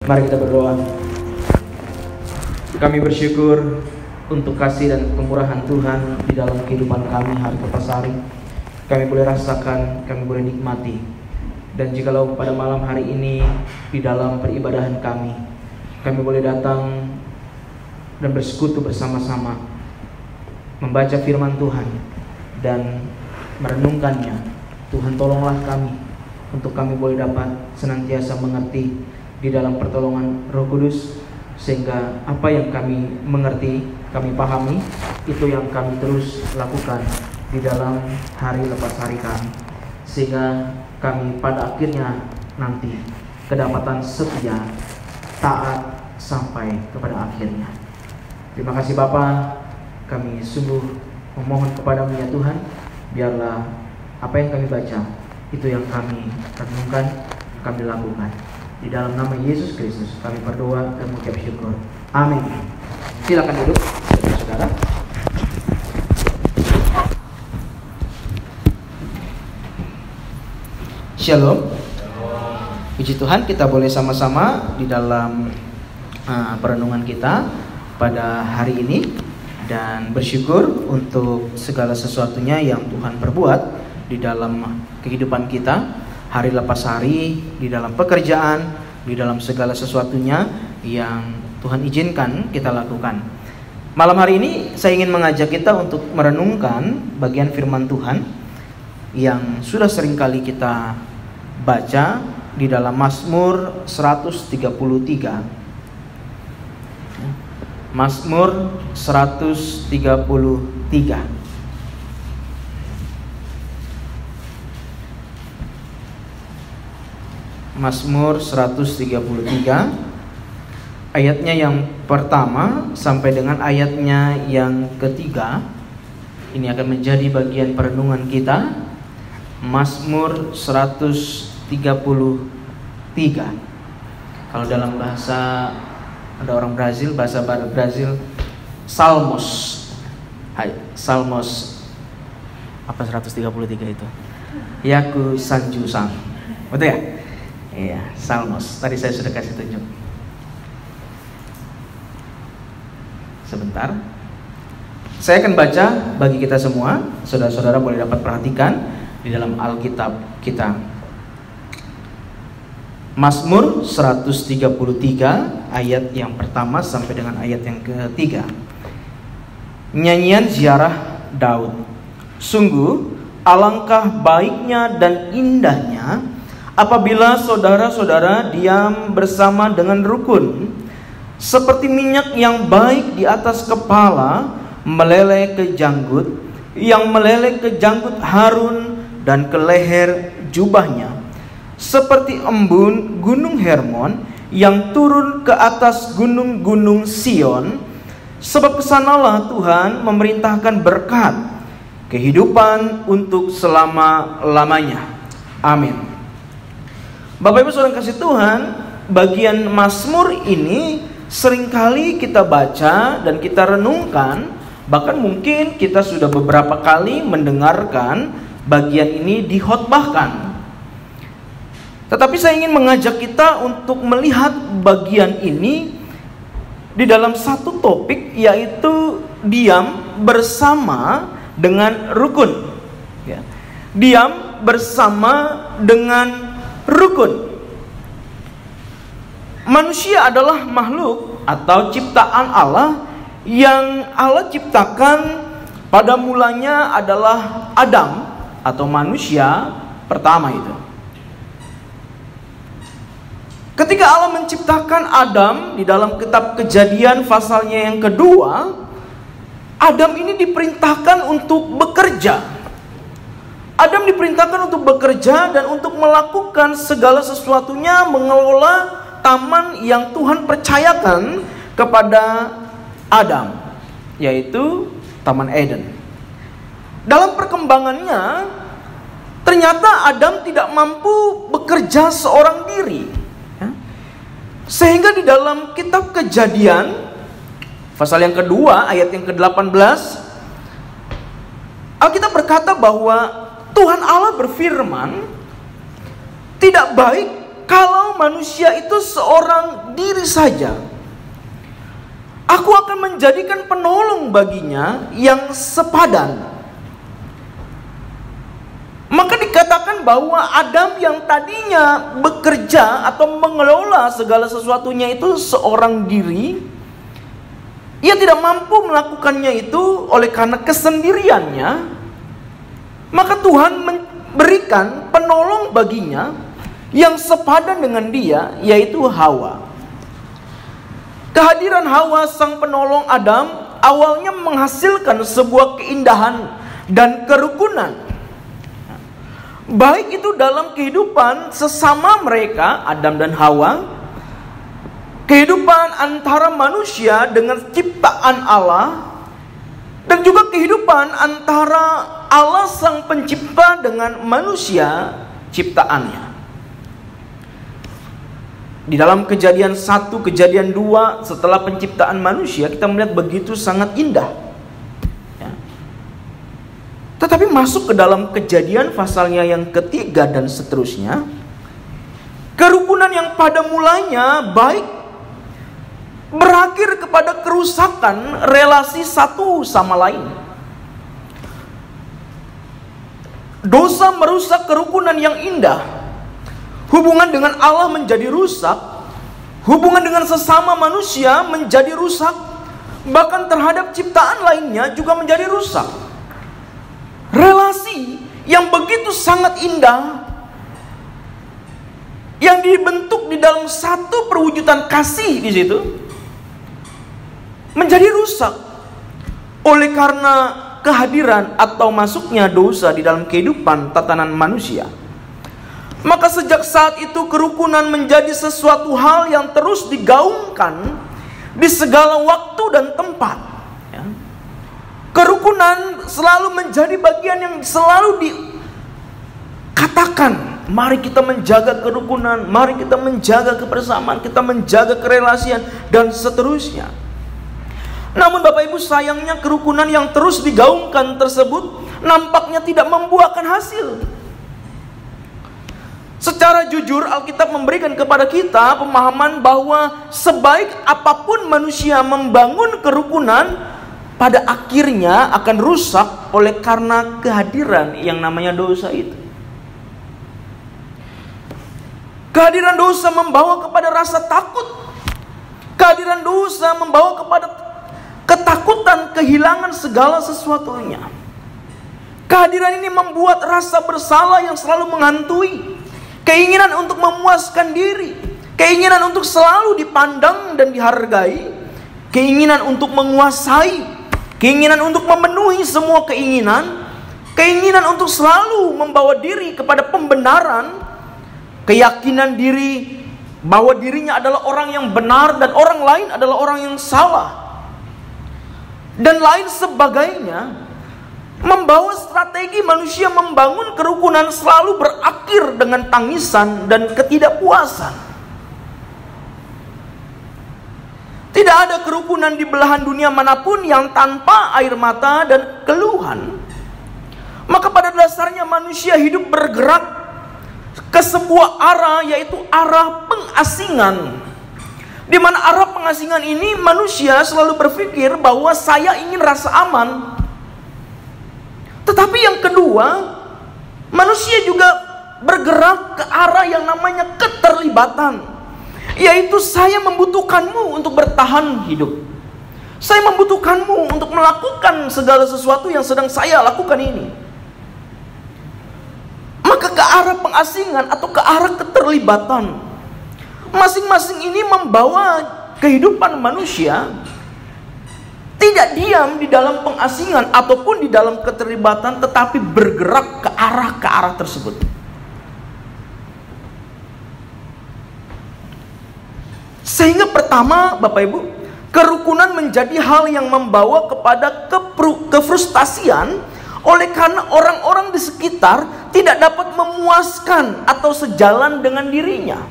Mari kita berdoa. Kami bersyukur untuk kasih dan kemurahan Tuhan di dalam kehidupan kami hari lepas hari. Kami boleh rasakan, kami boleh nikmati. Dan jikalau pada malam hari ini di dalam peribadahan kami boleh datang dan bersekutu bersama-sama, membaca firman Tuhan dan merenungkannya. Tuhan, tolonglah kami untuk kami boleh dapat senantiasa mengerti di dalam pertolongan Roh Kudus, sehingga apa yang kami mengerti, kami pahami, itu yang kami terus lakukan di dalam hari lepas hari kami, sehingga kami pada akhirnya nanti kedapatan setia, taat sampai kepada akhirnya. Terima kasih Bapa, kami sungguh memohon kepadamu ya Tuhan, biarlah apa yang kami baca itu yang kami renungkan, kami lakukan. Di dalam nama Yesus Kristus kami berdoa dan mengucap syukur. Amin. Silakan duduk, saudara. Shalom. Puji Tuhan, kita boleh sama-sama di dalam perenungan kita pada hari ini dan bersyukur untuk segala sesuatunya yang Tuhan perbuat di dalam kehidupan kita. Hari lepas hari, di dalam pekerjaan, di dalam segala sesuatunya yang Tuhan izinkan kita lakukan. Malam hari ini saya ingin mengajak kita untuk merenungkan bagian firman Tuhan yang sudah sering kali kita baca di dalam Mazmur 133. Mazmur 133. Mazmur 133 ayatnya yang pertama sampai dengan ayatnya yang ketiga. Ini akan menjadi bagian perenungan kita. Mazmur 133. Kalau dalam bahasa ada orang Brazil, bahasa Brazil, Salmos. Salmos apa 133 itu? Yaku Sanju Sang. Betul ya? Iya, Salmos. Tadi saya sudah kasih tunjuk. Sebentar. Saya akan baca bagi kita semua. Saudara-saudara boleh dapat perhatikan di dalam Alkitab kita. Mazmur 133 ayat yang pertama sampai dengan ayat yang ketiga. Nyanyian ziarah Daud. Sungguh alangkah baiknya dan indahnya apabila saudara-saudara diam bersama dengan rukun, seperti minyak yang baik di atas kepala meleleh ke janggut, yang meleleh ke janggut Harun dan ke leher jubahnya, seperti embun gunung Hermon yang turun ke atas gunung-gunung Sion. Sebab kesanalah Tuhan memerintahkan berkat, kehidupan untuk selama-lamanya. Amin. Bapak Ibu Saudara kasih Tuhan, bagian Mazmur ini seringkali kita baca dan kita renungkan, bahkan mungkin kita sudah beberapa kali mendengarkan bagian ini dikhotbahkan. Tetapi saya ingin mengajak kita untuk melihat bagian ini di dalam satu topik, yaitu diam bersama dengan rukun. Diam bersama dengan rukun. Manusia adalah makhluk atau ciptaan Allah yang Allah ciptakan pada mulanya adalah Adam atau manusia pertama itu. Ketika Allah menciptakan Adam di dalam kitab Kejadian pasalnya yang kedua, Adam ini diperintahkan untuk bekerja. Adam diperintahkan untuk bekerja dan untuk melakukan segala sesuatunya, mengelola taman yang Tuhan percayakan kepada Adam, yaitu Taman Eden. Dalam perkembangannya, ternyata Adam tidak mampu bekerja seorang diri, sehingga di dalam kitab Kejadian pasal yang kedua ayat yang ke-18, Alkitab berkata bahwa Tuhan Allah berfirman, tidak baik kalau manusia itu seorang nanti saja aku akan menjadikan penolong baginya yang sepadan. Maka dikatakan bahwa Adam yang tadinya bekerja atau mengelola segala sesuatunya itu seorang diri, ia tidak mampu melakukannya itu oleh karena kesendiriannya. Maka Tuhan memberikan penolong baginya yang sepadan dengan dia, yaitu Hawa. Kehadiran Hawa sang penolong Adam awalnya menghasilkan sebuah keindahan dan kerukunan, baik itu dalam kehidupan sesama mereka, Adam dan Hawa, kehidupan antara manusia dengan ciptaan Allah, dan juga kehidupan antara Allah sang pencipta dengan manusia ciptaannya. Di dalam Kejadian 1, Kejadian 2, setelah penciptaan manusia, kita melihat begitu sangat indah. Tetapi masuk ke dalam Kejadian pasalnya yang ketiga dan seterusnya, kerukunan yang pada mulanya baik berakhir kepada kerusakan relasi satu sama lain. Dosa merusak kerukunan yang indah. Hubungan dengan Allah menjadi rusak. Hubungan dengan sesama manusia menjadi rusak. Bahkan terhadap ciptaan lainnya juga menjadi rusak. Relasi yang begitu sangat indah, yang dibentuk di dalam satu perwujudan kasih di situ, menjadi rusak oleh karena kehadiran atau masuknya dosa di dalam kehidupan tatanan manusia. Maka sejak saat itu kerukunan menjadi sesuatu hal yang terus digaungkan di segala waktu dan tempat. Kerukunan selalu menjadi bagian yang selalu dikatakan, mari kita menjaga kerukunan, mari kita menjaga kebersamaan, kita menjaga kerelasian, dan seterusnya. Namun Bapak Ibu, sayangnya kerukunan yang terus digaungkan tersebut nampaknya tidak membuahkan hasil. Secara jujur Alkitab memberikan kepada kita pemahaman bahwa sebaik apapun manusia membangun kerukunan, pada akhirnya akan rusak oleh karena kehadiran yang namanya dosa itu. Kehadiran dosa membawa kepada rasa takut. Kehadiran dosa membawa kepada ketakutan kehilangan segala sesuatunya. Kehadiran ini membuat rasa bersalah yang selalu menghantui, keinginan untuk memuaskan diri, keinginan untuk selalu dipandang dan dihargai, keinginan untuk menguasai, keinginan untuk memenuhi semua keinginan, keinginan untuk selalu membawa diri kepada pembenaran, keyakinan diri bahwa dirinya adalah orang yang benar dan orang lain adalah orang yang salah, dan lain sebagainya, membawa strategi manusia membangun kerukunan selalu berakhir dengan tangisan dan ketidakpuasan. Tidak ada kerukunan di belahan dunia manapun yang tanpa air mata dan keluhan. Maka pada dasarnya manusia hidup bergerak ke sebuah arah, yaitu arah pengasingan. Di mana arah pengasingan ini manusia selalu berpikir bahwa saya ingin rasa aman. Tetapi yang kedua, manusia juga bergerak ke arah yang namanya keterlibatan, yaitu saya membutuhkanmu untuk bertahan hidup. Saya membutuhkanmu untuk melakukan segala sesuatu yang sedang saya lakukan ini. Maka ke arah pengasingan atau ke arah keterlibatan, masing-masing ini membawa kehidupan manusia tidak diam di dalam pengasingan ataupun di dalam keterlibatan, tetapi bergerak ke arah tersebut. Sehingga pertama, Bapak Ibu, kerukunan menjadi hal yang membawa kepada kefrustasian oleh karena orang-orang di sekitar tidak dapat memuaskan atau sejalan dengan dirinya.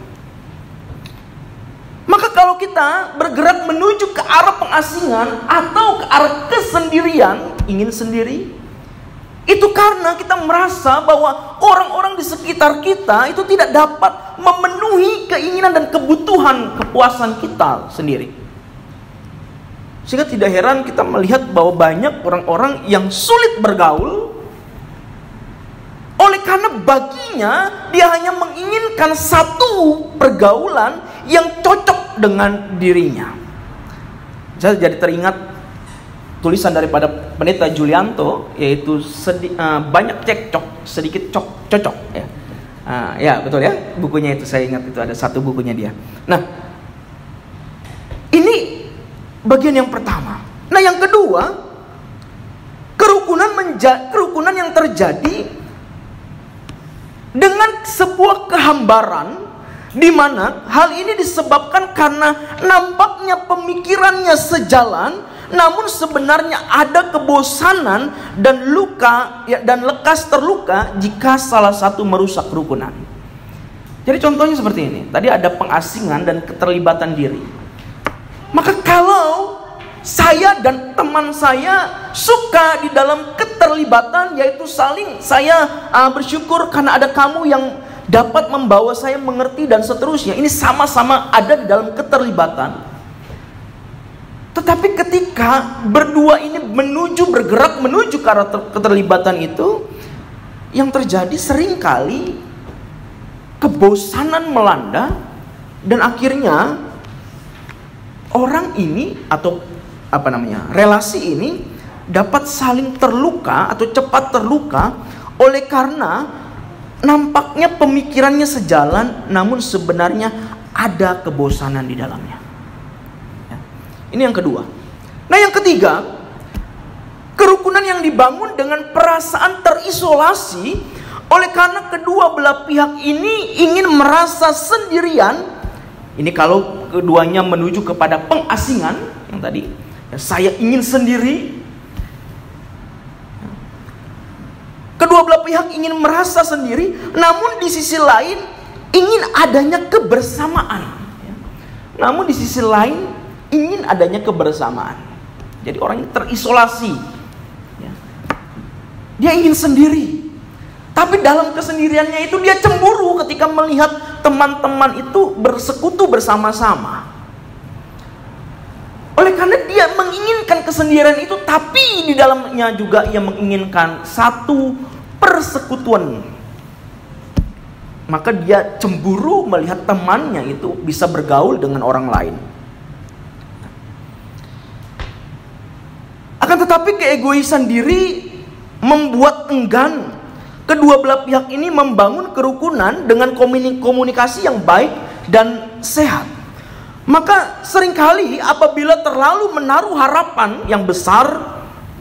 Maka kalau kita bergerak menuju ke arah pengasingan atau ke arah kesendirian, ingin sendiri, Itu karena kita merasa bahwa orang-orang di sekitar kita itu tidak dapat memenuhi keinginan dan kebutuhan kepuasan kita sendiri. Sehingga tidak heran kita melihat bahwa banyak orang-orang yang sulit bergaul, oleh karena baginya dia hanya menginginkan satu pergaulan yang cocok dengan dirinya. Saya jadi teringat tulisan daripada Pendeta Julianto, yaitu banyak cekcok, sedikit cocok. Ya. Ya betul ya, bukunya itu saya ingat, itu ada satu bukunya dia. Nah, ini bagian yang pertama. Nah, yang kedua, kerukunan yang terjadi dengan sebuah kehambaran, di mana hal ini disebabkan karena nampaknya pemikirannya sejalan, namun sebenarnya ada kebosanan dan luka dan lekas terluka jika salah satu merusak kerukunan. Jadi contohnya seperti ini. Tadi ada pengasingan dan keterlibatan diri. Maka kalau saya dan teman saya suka di dalam keterlibatan, yaitu saling, saya bersyukur karena ada kamu yang dapat membawa saya mengerti dan seterusnya. Ini sama-sama ada di dalam keterlibatan. Tetapi ketika berdua ini bergerak menuju ke arah keterlibatan itu, yang terjadi seringkali kebosanan melanda, dan akhirnya orang ini atau relasi ini dapat saling terluka atau cepat terluka oleh karena nampaknya pemikirannya sejalan, namun sebenarnya ada kebosanan di dalamnya. Ini yang kedua. Nah, yang ketiga, kerukunan yang dibangun dengan perasaan terisolasi oleh karena kedua belah pihak ini ingin merasa sendirian. Ini kalau keduanya menuju kepada pengasingan yang tadi, saya ingin sendiri. Kedua belah pihak ingin merasa sendiri, namun di sisi lain ingin adanya kebersamaan. Namun di sisi lain ingin adanya kebersamaan. Jadi orang ini terisolasi. Dia ingin sendiri. Tapi dalam kesendiriannya itu dia cemburu ketika melihat teman-teman itu bersekutu bersama-sama. Oleh karena dia menginginkan kesendirian itu, tapi di dalamnya juga ia menginginkan satu persekutuan. Maka dia cemburu melihat temannya itu bisa bergaul dengan orang lain. Akan tetapi keegoisan diri membuat enggan kedua belah pihak ini membangun kerukunan dengan komunikasi yang baik dan sehat. Maka seringkali apabila terlalu menaruh harapan yang besar,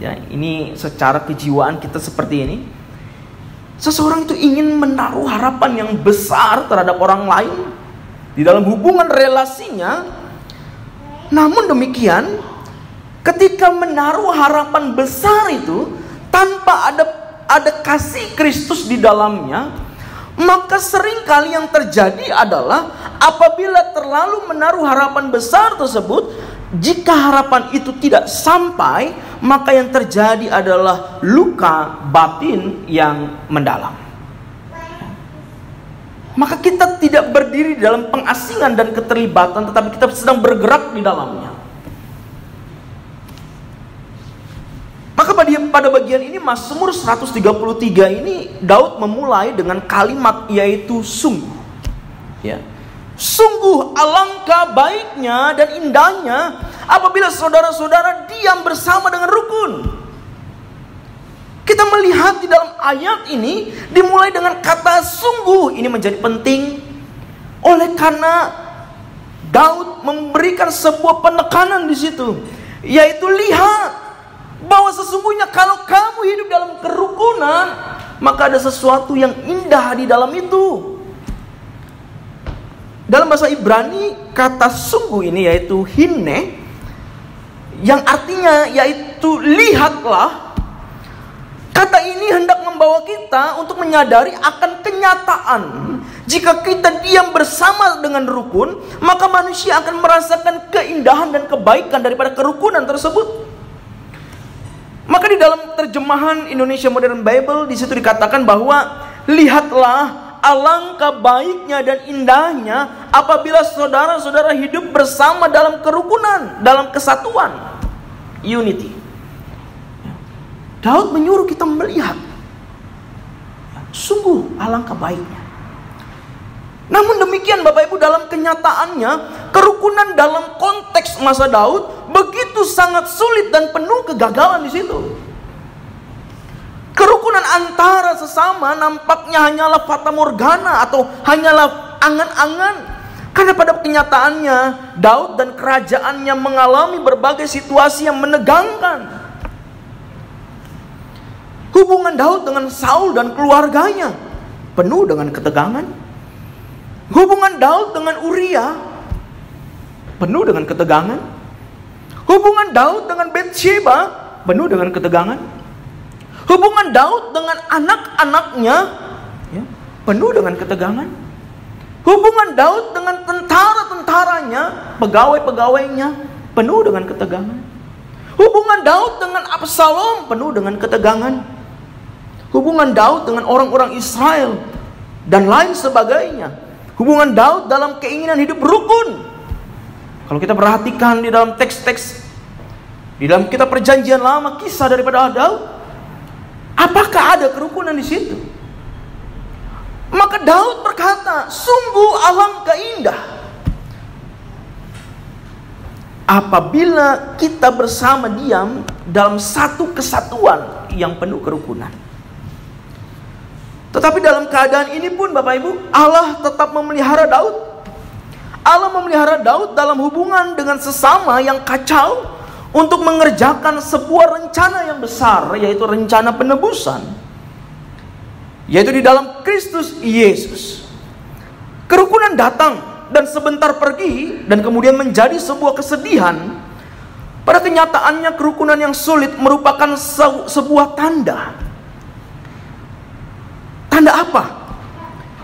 ya ini secara kejiwaan kita seperti ini, seseorang itu ingin menaruh harapan yang besar terhadap orang lain di dalam hubungan relasinya. Namun demikian, ketika menaruh harapan besar itu tanpa ada kasih Kristus di dalamnya, maka seringkali yang terjadi adalah apabila terlalu menaruh harapan besar tersebut, jika harapan itu tidak sampai, maka yang terjadi adalah luka batin yang mendalam. Maka kita tidak berdiri dalam pengasingan dan keterlibatan, tetapi kita sedang bergerak di dalamnya. Maka pada bagian ini Mazmur 133 ini Daud memulai dengan kalimat yaitu sungguh. Ya. Sungguh alangkah baiknya dan indahnya apabila saudara-saudara diam bersama dengan rukun. Kita melihat di dalam ayat ini dimulai dengan kata sungguh. Ini menjadi penting oleh karena Daud memberikan sebuah penekanan di situ, yaitu lihat bahwa sesungguhnya kalau kamu hidup dalam kerukunan, maka ada sesuatu yang indah di dalam itu. Dalam bahasa Ibrani, kata sungguh ini yaitu hine, yang artinya yaitu lihatlah. Kata ini hendak membawa kita untuk menyadari akan kenyataan. Jika kita diam bersama dengan rukun, maka manusia akan merasakan keindahan dan kebaikan daripada kerukunan tersebut. Maka di dalam terjemahan Indonesia Modern Bible, di situ dikatakan bahwa lihatlah alangkah baiknya dan indahnya apabila saudara-saudara hidup bersama dalam kerukunan, dalam kesatuan, unity. Daud menyuruh kita melihat, sungguh alangkah baiknya. Namun demikian Bapak Ibu, dalam kenyataannya kerukunan dalam konteks masa Daud begitu sangat sulit dan penuh kegagalan di situ. Kerukunan antara sesama nampaknya hanyalah fata morgana atau hanyalah angan-angan. Karena pada kenyataannya Daud dan kerajaannya mengalami berbagai situasi yang menegangkan. Hubungan Daud dengan Saul dan keluarganya penuh dengan ketegangan. Hubungan Daud dengan Uria penuh dengan ketegangan. Hubungan Daud dengan Batsheba penuh dengan ketegangan. Hubungan Daud dengan anak-anaknya penuh dengan ketegangan. Hubungan Daud dengan tentara-tentaranya, pegawai-pegawainya penuh dengan ketegangan. Hubungan Daud dengan Absalom penuh dengan ketegangan. Hubungan Daud dengan orang-orang Israel dan lain sebagainya. Hubungan Daud dalam keinginan hidup rukun. Kalau kita perhatikan di dalam teks-teks di dalam kitab Perjanjian Lama, kisah daripada Daud, apakah ada kerukunan di situ? Maka Daud berkata, sungguh alangkah indah apabila kita bersama diam dalam satu kesatuan yang penuh kerukunan. Tetapi dalam keadaan ini pun Bapak Ibu, Allah tetap memelihara Daud. Allah memelihara Daud dalam hubungan dengan sesama yang kacau untuk mengerjakan sebuah rencana yang besar, yaitu rencana penebusan, yaitu di dalam Kristus Yesus. Kerukunan datang dan sebentar pergi dan kemudian menjadi sebuah kesedihan. Pada kenyataannya kerukunan yang sulit merupakan sebuah tanda. Tanda apa?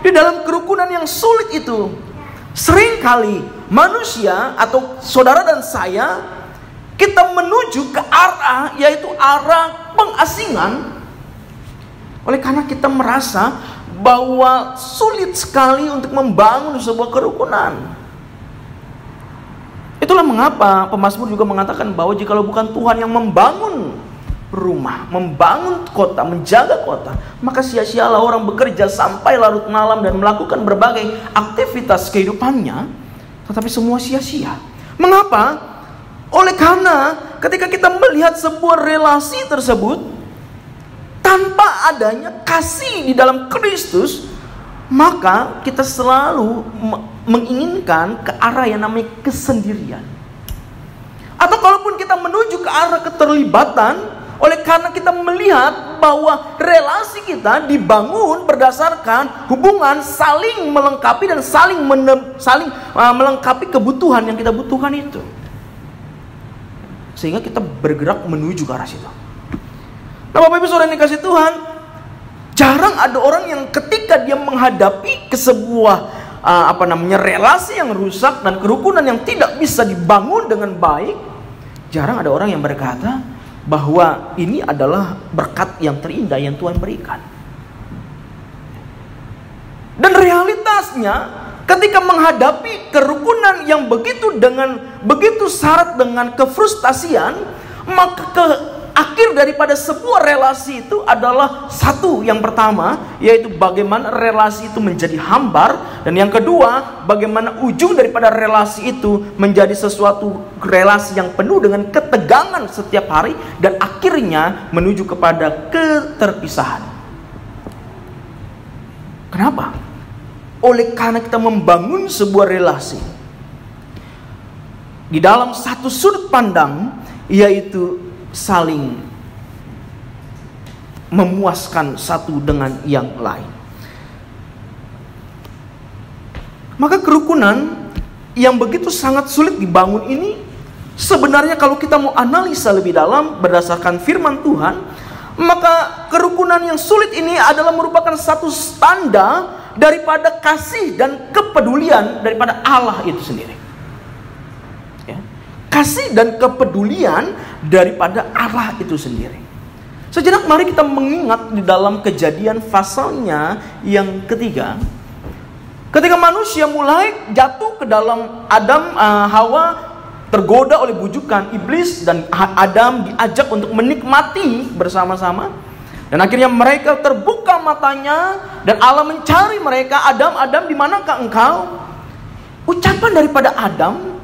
Di dalam kerukunan yang sulit itu, seringkali manusia atau saudara dan saya, kita menuju ke arah, yaitu arah pengasingan. Oleh karena kita merasa bahwa sulit sekali untuk membangun sebuah kerukunan. Itulah mengapa pemazmur juga mengatakan bahwa jikalau bukan Tuhan yang membangun rumah, membangun kota, menjaga kota, maka sia-sialah orang bekerja sampai larut malam dan melakukan berbagai aktivitas kehidupannya, tetapi semua sia-sia. Mengapa? Oleh karena ketika kita melihat sebuah relasi tersebut tanpa adanya kasih di dalam Kristus, maka kita selalu menginginkan ke arah yang namanya kesendirian. Atau kalaupun kita menuju ke arah keterlibatan, oleh karena kita melihat bahwa relasi kita dibangun berdasarkan hubungan saling melengkapi dan saling melengkapi kebutuhan yang kita butuhkan itu. Sehingga kita bergerak menuju ke arah situ. Nah, Bapak Ibu Saudara yang dikasihi Tuhan, jarang ada orang yang ketika dia menghadapi ke sebuah relasi yang rusak dan kerukunan yang tidak bisa dibangun dengan baik, jarang ada orang yang berkata bahwa ini adalah berkat yang terindah yang Tuhan berikan. Dan realitasnya ketika menghadapi kerukunan yang begitu syarat dengan kefrustasian, maka akhir daripada sebuah relasi itu adalah satu, yang pertama yaitu bagaimana relasi itu menjadi hambar, dan yang kedua bagaimana ujung daripada relasi itu menjadi sesuatu relasi yang penuh dengan ketegangan setiap hari dan akhirnya menuju kepada keterpisahan. Kenapa? Oleh karena kita membangun sebuah relasi di dalam satu sudut pandang, yaitu saling memuaskan satu dengan yang lain. Maka kerukunan yang begitu sangat sulit dibangun ini, sebenarnya kalau kita mau analisa lebih dalam berdasarkan firman Tuhan, maka kerukunan yang sulit ini adalah merupakan satu tanda daripada kasih dan kepedulian daripada Allah itu sendiri. Kasih dan kepedulian daripada Allah itu sendiri. Sejenak mari kita mengingat di dalam Kejadian pasalnya yang ketiga. Ketika manusia mulai jatuh ke dalam Hawa tergoda oleh bujukan iblis, dan Adam diajak untuk menikmati bersama-sama. Dan akhirnya mereka terbuka matanya dan Allah mencari mereka. Adam, Adam, di manakah engkau? Ucapan daripada Adam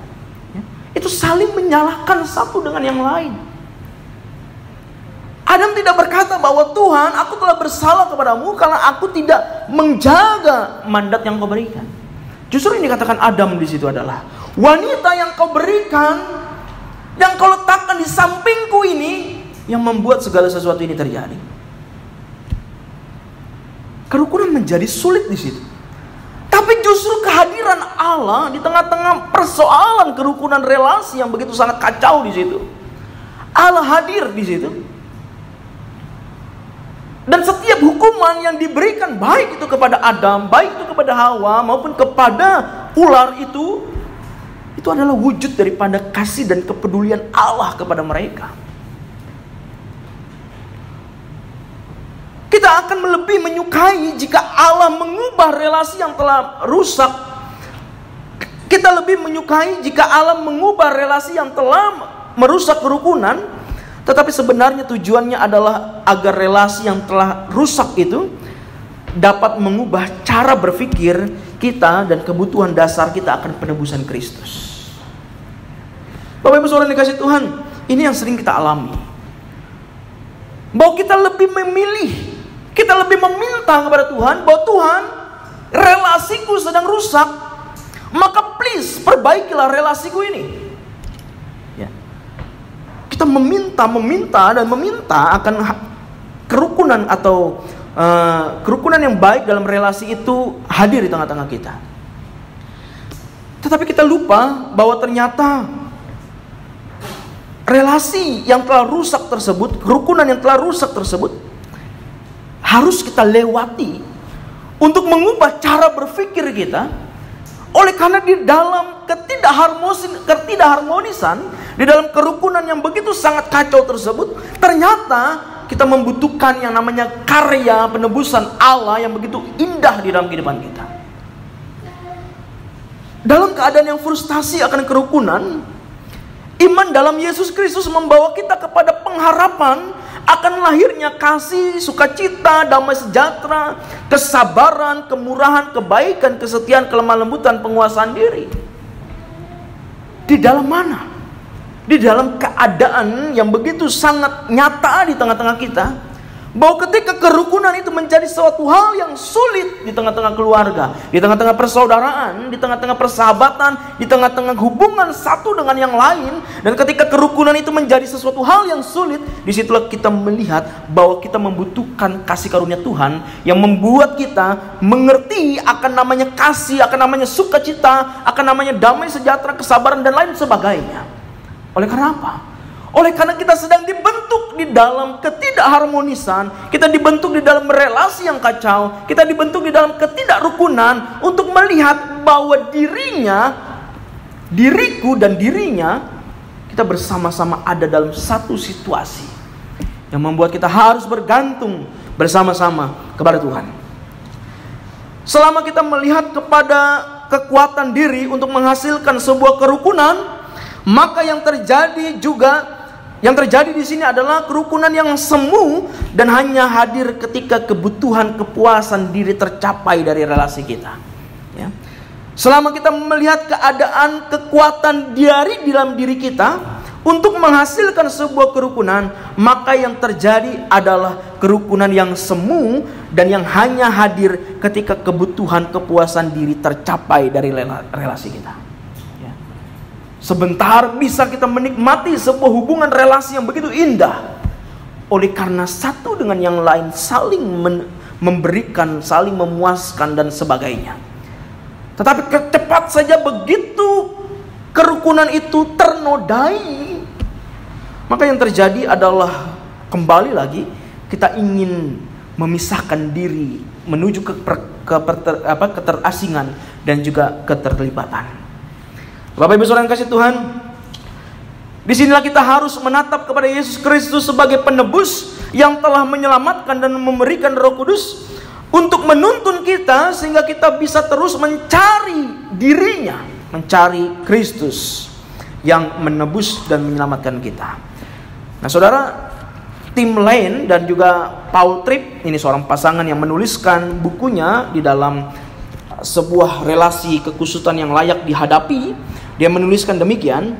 itu saling menyalahkan satu dengan yang lain. Adam tidak berkata bahwa Tuhan, aku telah bersalah kepadamu karena aku tidak menjaga mandat yang kau berikan. Justru yang dikatakan Adam di situ adalah wanita yang kau berikan, yang kau letakkan di sampingku ini, yang membuat segala sesuatu ini terjadi. Kerukunan menjadi sulit di situ. Tapi justru kehadiran Allah di tengah-tengah persoalan kerukunan relasi yang begitu sangat kacau di situ. Allah hadir di situ. Dan setiap hukuman yang diberikan, baik itu kepada Adam, baik itu kepada Hawa, maupun kepada ular itu adalah wujud daripada kasih dan kepedulian Allah kepada mereka. Kita akan lebih menyukai jika Allah mengubah relasi yang telah rusak. Kita lebih menyukai jika Allah mengubah relasi yang telah merusak kerukunan. Tetapi sebenarnya tujuannya adalah agar relasi yang telah rusak itu dapat mengubah cara berpikir kita dan kebutuhan dasar kita akan penebusan Kristus. Bapak Ibu Saudara dikasih Tuhan, ini yang sering kita alami. Bahwa kita lebih memilih, kita lebih meminta kepada Tuhan bahwa Tuhan, relasiku sedang rusak, maka please perbaikilah relasiku ini. Ya. Kita meminta akan kerukunan atau kerukunan yang baik dalam relasi itu hadir di tengah-tengah kita. Tetapi kita lupa bahwa ternyata relasi yang telah rusak tersebut, kerukunan yang telah rusak tersebut harus kita lewati untuk mengubah cara berpikir kita. Oleh karena di dalam ketidakharmonisan, di dalam kerukunan yang begitu sangat kacau tersebut, ternyata kita membutuhkan yang namanya karya penebusan Allah yang begitu indah di dalam kehidupan kita. Dalam keadaan yang frustasi akan kerukunan, iman dalam Yesus Kristus membawa kita kepada pengharapan akan lahirnya kasih, sukacita, damai sejahtera, kesabaran, kemurahan, kebaikan, kesetiaan, kelemah lembutan, penguasaan diri. Di dalam mana? Di dalam keadaan yang begitu sangat nyata di tengah-tengah kita, bahwa ketika kerukunan itu menjadi suatu hal yang sulit di tengah-tengah keluarga, di tengah-tengah persaudaraan, di tengah-tengah persahabatan, di tengah-tengah hubungan satu dengan yang lain, dan ketika kerukunan itu menjadi sesuatu hal yang sulit, disitulah kita melihat bahwa kita membutuhkan kasih karunia Tuhan yang membuat kita mengerti akan namanya kasih, akan namanya sukacita, akan namanya damai sejahtera, kesabaran, dan lain sebagainya. Oleh karena apa? Oleh karena kita sedang dibentuk di dalam ketidakharmonisan, kita dibentuk di dalam relasi yang kacau, kita dibentuk di dalam ketidakrukunan untuk melihat bahwa diriku dan dirinya, kita bersama-sama ada dalam satu situasi yang membuat kita harus bergantung bersama-sama kepada Tuhan. Selama kita melihat kepada kekuatan diri untuk menghasilkan sebuah kerukunan, maka yang terjadi di sini adalah kerukunan yang semu dan hanya hadir ketika kebutuhan kepuasan diri tercapai dari relasi kita. Ya. Selama kita melihat keadaan kekuatan di dalam diri kita untuk menghasilkan sebuah kerukunan, maka yang terjadi adalah kerukunan yang semu dan yang hanya hadir ketika kebutuhan kepuasan diri tercapai dari relasi kita. Sebentar bisa kita menikmati sebuah hubungan relasi yang begitu indah, oleh karena satu dengan yang lain saling memberikan, saling memuaskan dan sebagainya. Tetapi cepat saja begitu kerukunan itu ternodai, maka yang terjadi adalah kembali lagi kita ingin memisahkan diri menuju keterasingan dan juga keterlibatan. Bapak Ibu Saudara yang kasih Tuhan, Disinilah kita harus menatap kepada Yesus Kristus sebagai penebus yang telah menyelamatkan dan memberikan Roh Kudus untuk menuntun kita sehingga kita bisa terus mencari dirinya, mencari Kristus yang menebus dan menyelamatkan kita. Nah saudara, Tim Lane dan juga Paul Tripp, ini seorang pasangan yang menuliskan bukunya di dalam sebuah relasi kekusutan yang layak dihadapi. Dia menuliskan demikian,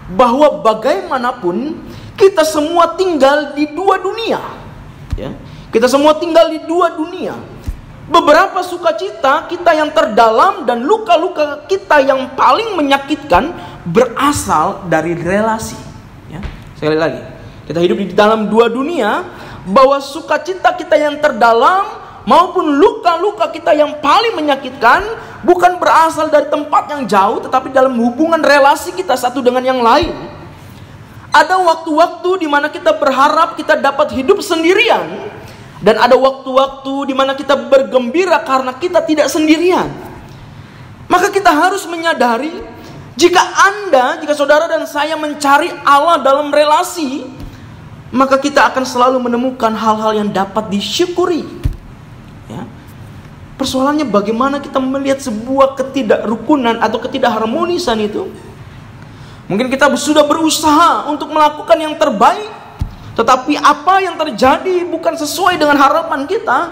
bahwa bagaimanapun kita semua tinggal di dua dunia, ya. Kita semua tinggal di dua dunia. Beberapa sukacita kita yang terdalam dan luka-luka kita yang paling menyakitkan berasal dari relasi, ya. Sekali lagi, kita hidup di dalam dua dunia, bahwa sukacita kita yang terdalam maupun luka-luka kita yang paling menyakitkan bukan berasal dari tempat yang jauh, tetapi dalam hubungan relasi kita satu dengan yang lain. Ada waktu-waktu di mana kita berharap kita dapat hidup sendirian, dan ada waktu-waktu di mana kita bergembira karena kita tidak sendirian. Maka kita harus menyadari, jika saudara dan saya mencari Allah dalam relasi, maka kita akan selalu menemukan hal-hal yang dapat disyukuri. Ya. Persoalannya bagaimana kita melihat sebuah ketidakrukunan atau ketidakharmonisan itu. Mungkin kita sudah berusaha untuk melakukan yang terbaik, tetapi apa yang terjadi bukan sesuai dengan harapan kita.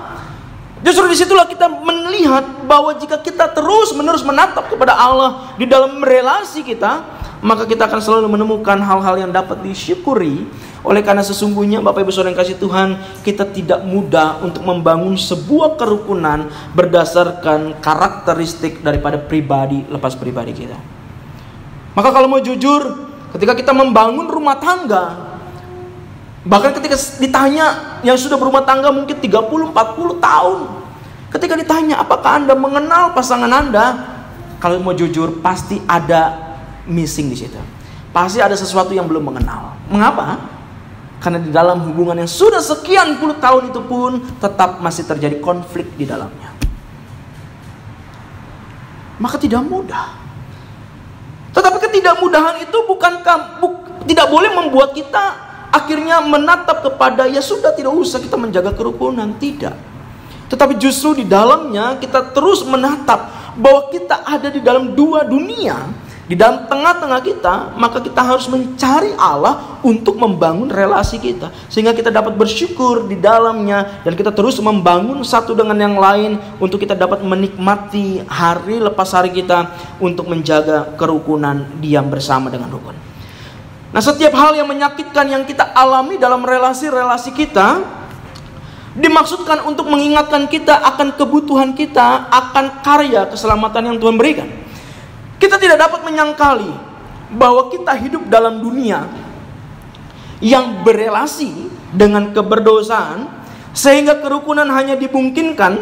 Justru disitulah kita melihat bahwa jika kita terus-menerus menatap kepada Allah di dalam relasi kita, maka kita akan selalu menemukan hal-hal yang dapat disyukuri. Oleh karena sesungguhnya Bapak Ibu Saudara yang kasih Tuhan, kita tidak mudah untuk membangun sebuah kerukunan berdasarkan karakteristik daripada pribadi lepas pribadi kita. Maka kalau mau jujur, ketika kita membangun rumah tangga, bahkan ketika ditanya yang sudah berumah tangga mungkin 30-40 tahun, ketika ditanya apakah Anda mengenal pasangan Anda, kalau mau jujur pasti ada missing di situ. Pasti ada sesuatu yang belum mengenal. Mengapa? Karena di dalam hubungan yang sudah sekian puluh tahun itu pun tetap masih terjadi konflik di dalamnya. Maka tidak mudah. Tetapi ketidakmudahan itu tidak boleh membuat kita akhirnya menatap kepada ya sudah tidak usah kita menjaga kerukunan. Tidak. Tetapi justru di dalamnya kita terus menatap bahwa kita ada di dalam dua dunia. Di dalam tengah-tengah kita, maka kita harus mencari Allah untuk membangun relasi kita, sehingga kita dapat bersyukur di dalamnya, dan kita terus membangun satu dengan yang lain untuk kita dapat menikmati hari lepas hari kita untuk menjaga kerukunan diam bersama dengan rukun. Nah, setiap hal yang menyakitkan yang kita alami dalam relasi-relasi kita dimaksudkan untuk mengingatkan kita akan kebutuhan kita akan karya keselamatan yang Tuhan berikan. Kita tidak dapat menyangkali bahwa kita hidup dalam dunia yang berelasi dengan keberdosaan, sehingga kerukunan hanya dimungkinkan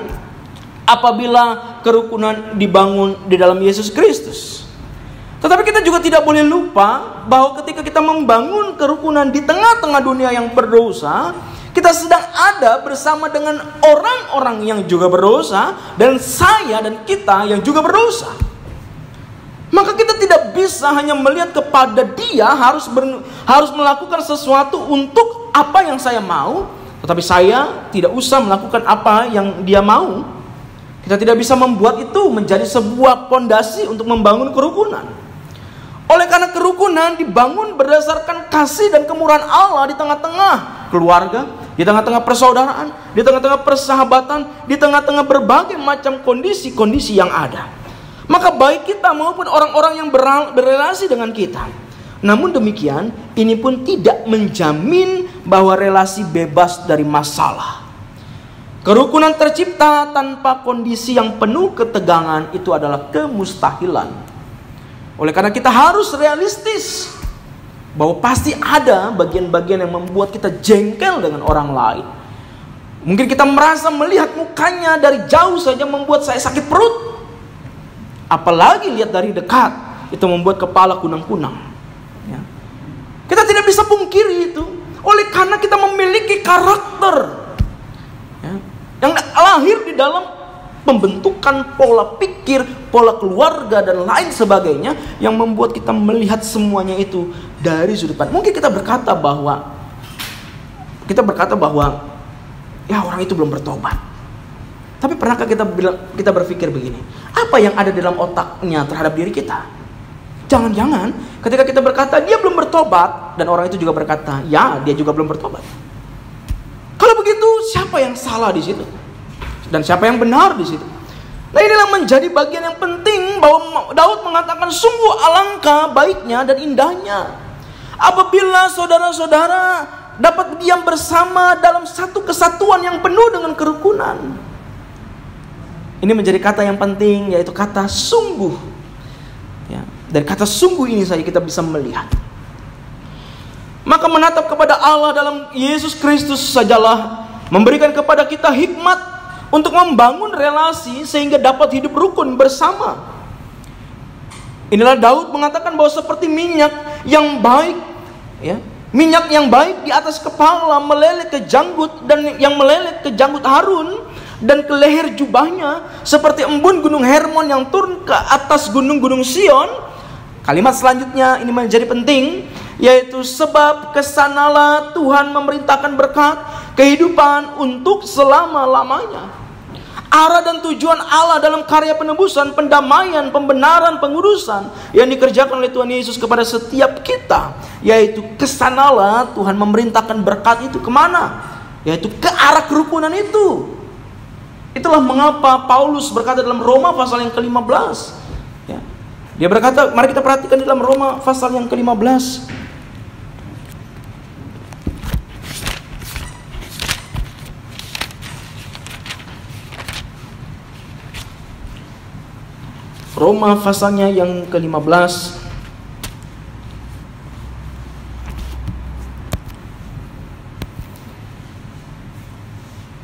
apabila kerukunan dibangun di dalam Yesus Kristus. Tetapi kita juga tidak boleh lupa bahwa ketika kita membangun kerukunan di tengah-tengah dunia yang berdosa, kita sedang ada bersama dengan orang-orang yang juga berdosa, dan saya dan kita yang juga berdosa. Maka kita tidak bisa hanya melihat kepada dia harus melakukan sesuatu untuk apa yang saya mau, tetapi saya tidak usah melakukan apa yang dia mau. Kita tidak bisa membuat itu menjadi sebuah pondasi untuk membangun kerukunan. Oleh karena kerukunan dibangun berdasarkan kasih dan kemurahan Allah di tengah-tengah keluarga, di tengah-tengah persaudaraan, di tengah-tengah persahabatan, di tengah-tengah berbagai macam kondisi-kondisi yang ada. Maka baik kita maupun orang-orang yang berrelasi dengan kita. Namun demikian, ini pun tidak menjamin bahwa relasi bebas dari masalah. Kerukunan tercipta tanpa kondisi yang penuh ketegangan itu adalah kemustahilan. Oleh karena kita harus realistis bahwa pasti ada bagian-bagian yang membuat kita jengkel dengan orang lain. Mungkin kita merasa melihat mukanya dari jauh saja membuat saya sakit perut. Apalagi lihat dari dekat, itu membuat kepala kunang-kunang. Ya. Kita tidak bisa pungkiri itu. Oleh karena kita memiliki karakter, ya, yang lahir di dalam pembentukan pola pikir, pola keluarga dan lain sebagainya yang membuat kita melihat semuanya itu dari sudut pandang. Mungkin kita berkata bahwa ya orang itu belum bertobat. Tapi pernahkah kita berpikir begini? Apa yang ada dalam otaknya terhadap diri kita? Jangan-jangan ketika kita berkata dia belum bertobat dan orang itu juga berkata ya dia juga belum bertobat. Kalau begitu siapa yang salah di situ? Dan siapa yang benar di situ? Nah, inilah menjadi bagian yang penting bahwa Daud mengatakan sungguh alangkah baiknya dan indahnya apabila saudara-saudara dapat diam bersama dalam satu kesatuan yang penuh dengan kerukunan. Ini menjadi kata yang penting, yaitu kata sungguh. Ya, dari kata sungguh ini saja kita bisa melihat. Maka menatap kepada Allah dalam Yesus Kristus sajalah memberikan kepada kita hikmat untuk membangun relasi sehingga dapat hidup rukun bersama. Inilah Daud mengatakan bahwa seperti minyak yang baik, ya, minyak yang baik di atas kepala meleleh ke janggut dan yang meleleh ke janggut Harun dan ke leher jubahnya seperti embun gunung Hermon yang turun ke atas gunung-gunung Sion. Kalimat selanjutnya ini menjadi penting, yaitu sebab kesanalah Tuhan memerintahkan berkat kehidupan untuk selama-lamanya. Arah dan tujuan Allah dalam karya penebusan, pendamaian, pembenaran, pengurusan yang dikerjakan oleh Tuhan Yesus kepada setiap kita, yaitu kesanalah Tuhan memerintahkan berkat itu kemana? Yaitu ke arah kerukunan itu. Itulah mengapa Paulus berkata dalam Roma pasal yang ke-15. Ya. Dia berkata, mari kita perhatikan dalam Roma pasal yang ke-15. Roma pasalnya yang ke-15.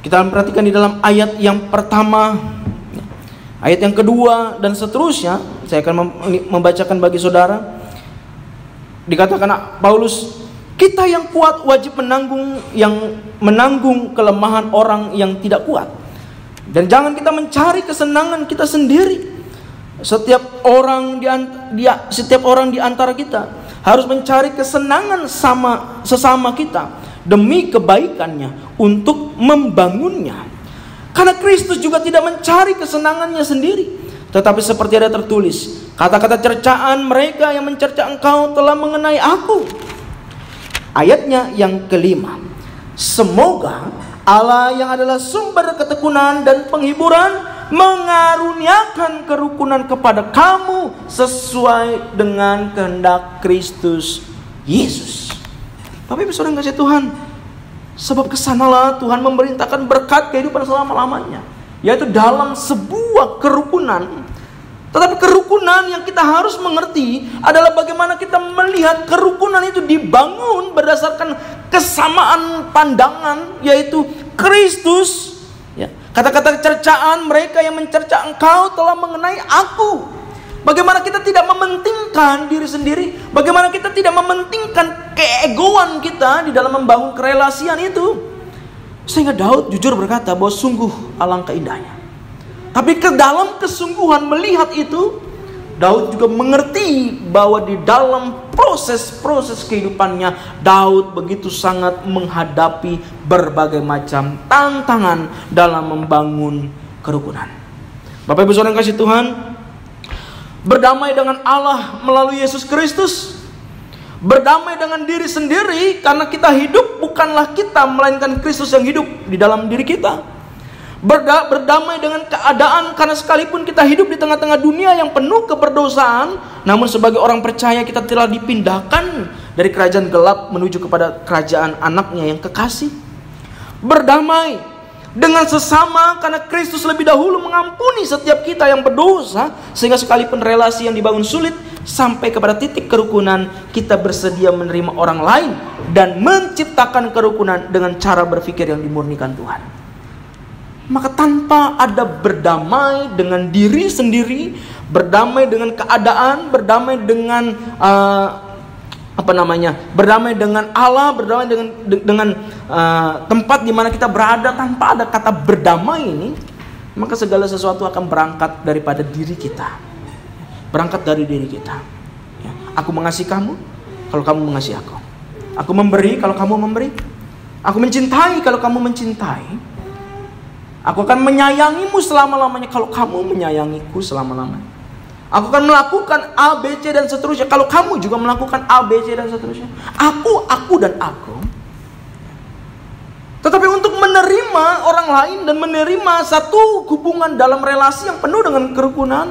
Kita perhatikan di dalam ayat yang pertama, ayat yang kedua dan seterusnya. Saya akan membacakan bagi saudara. Dikatakan Paulus, kita yang kuat wajib menanggung kelemahan orang yang tidak kuat. Dan jangan kita mencari kesenangan kita sendiri. Setiap orang di antara kita harus mencari kesenangan sesama kita demi kebaikannya untuk membangunnya. Karena Kristus juga tidak mencari kesenangannya sendiri, tetapi seperti ada tertulis, kata-kata cercaan mereka yang mencerca engkau telah mengenai aku. Ayatnya yang kelima, semoga Allah yang adalah sumber ketekunan dan penghiburan mengaruniakan kerukunan kepada kamu sesuai dengan kehendak Kristus Yesus. Bapak Ibu Saudara yang kasih Tuhan, sebab kesanalah Tuhan memerintahkan berkat kehidupan selama-lamanya, yaitu dalam sebuah kerukunan. Tetapi kerukunan yang kita harus mengerti adalah bagaimana kita melihat kerukunan itu dibangun berdasarkan kesamaan pandangan, yaitu Kristus. Kata-kata cercaan mereka yang mencerca engkau telah mengenai aku. Bagaimana kita tidak mementingkan diri sendiri, bagaimana kita tidak mementingkan keegoan kita di dalam membangun kerelasian itu. Sehingga Daud jujur berkata bahwa sungguh alangkah indahnya. Tapi ke dalam kesungguhan melihat itu, Daud juga mengerti bahwa di dalam proses-proses kehidupannya, Daud begitu sangat menghadapi berbagai macam tantangan dalam membangun kerukunan. Bapak Ibu Saudara yang kasih Tuhan, berdamai dengan Allah melalui Yesus Kristus, berdamai dengan diri sendiri karena kita hidup bukanlah kita, melainkan Kristus yang hidup di dalam diri kita. Berdamai dengan keadaan karena sekalipun kita hidup di tengah-tengah dunia yang penuh keberdosaan, namun sebagai orang percaya kita telah dipindahkan dari kerajaan gelap menuju kepada kerajaan anaknya yang kekasih. Berdamai dengan sesama karena Kristus lebih dahulu mengampuni setiap kita yang berdosa, sehingga sekalipun relasi yang dibangun sulit, sampai kepada titik kerukunan kita bersedia menerima orang lain dan menciptakan kerukunan dengan cara berpikir yang dimurnikan Tuhan. Maka tanpa ada berdamai dengan diri sendiri, berdamai dengan keadaan, berdamai dengan berdamai dengan Allah, berdamai dengan tempat di mana kita berada, tanpa ada kata berdamai ini, maka segala sesuatu akan berangkat daripada diri kita. Berangkat dari diri kita. Ya. Aku mengasihi kamu kalau kamu mengasihi aku. Aku memberi kalau kamu memberi. Aku mencintai kalau kamu mencintai. Aku akan menyayangimu selama-lamanya kalau kamu menyayangiku selama-lamanya. Aku akan melakukan A, B, C dan seterusnya kalau kamu juga melakukan A, B, C dan seterusnya. Aku dan aku. Tetapi untuk menerima orang lain dan menerima satu hubungan dalam relasi yang penuh dengan kerukunan,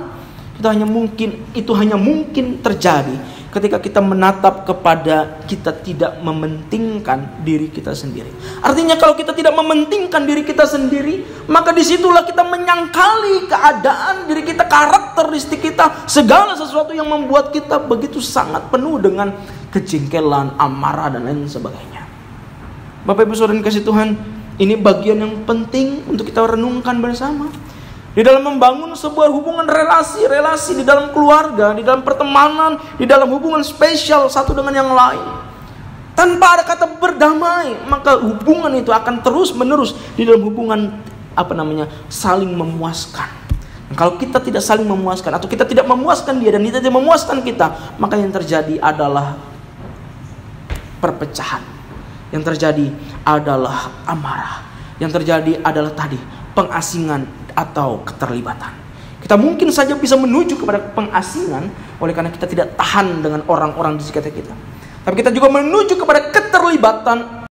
itu hanya mungkin terjadi ketika kita menatap kepada kita tidak mementingkan diri kita sendiri. Artinya kalau kita tidak mementingkan diri kita sendiri, maka disitulah kita menyangkali keadaan diri kita, karakteristik kita, segala sesuatu yang membuat kita begitu sangat penuh dengan kejengkelan, amarah dan lain sebagainya. Bapak Ibu Saudara yang kasih Tuhan, ini bagian yang penting untuk kita renungkan bersama. Di dalam membangun sebuah hubungan relasi di dalam keluarga, di dalam pertemanan, di dalam hubungan spesial satu dengan yang lain. Tanpa ada kata berdamai, maka hubungan itu akan terus menerus di dalam hubungan saling memuaskan. Dan kalau kita tidak saling memuaskan atau kita tidak memuaskan dia dan dia tidak memuaskan kita, maka yang terjadi adalah perpecahan. Yang terjadi adalah amarah. Yang terjadi adalah pengasingan atau keterlibatan. Kita mungkin saja bisa menuju kepada pengasingan oleh karena kita tidak tahan dengan orang-orang di sekitar kita. Tapi kita juga menuju kepada keterlibatan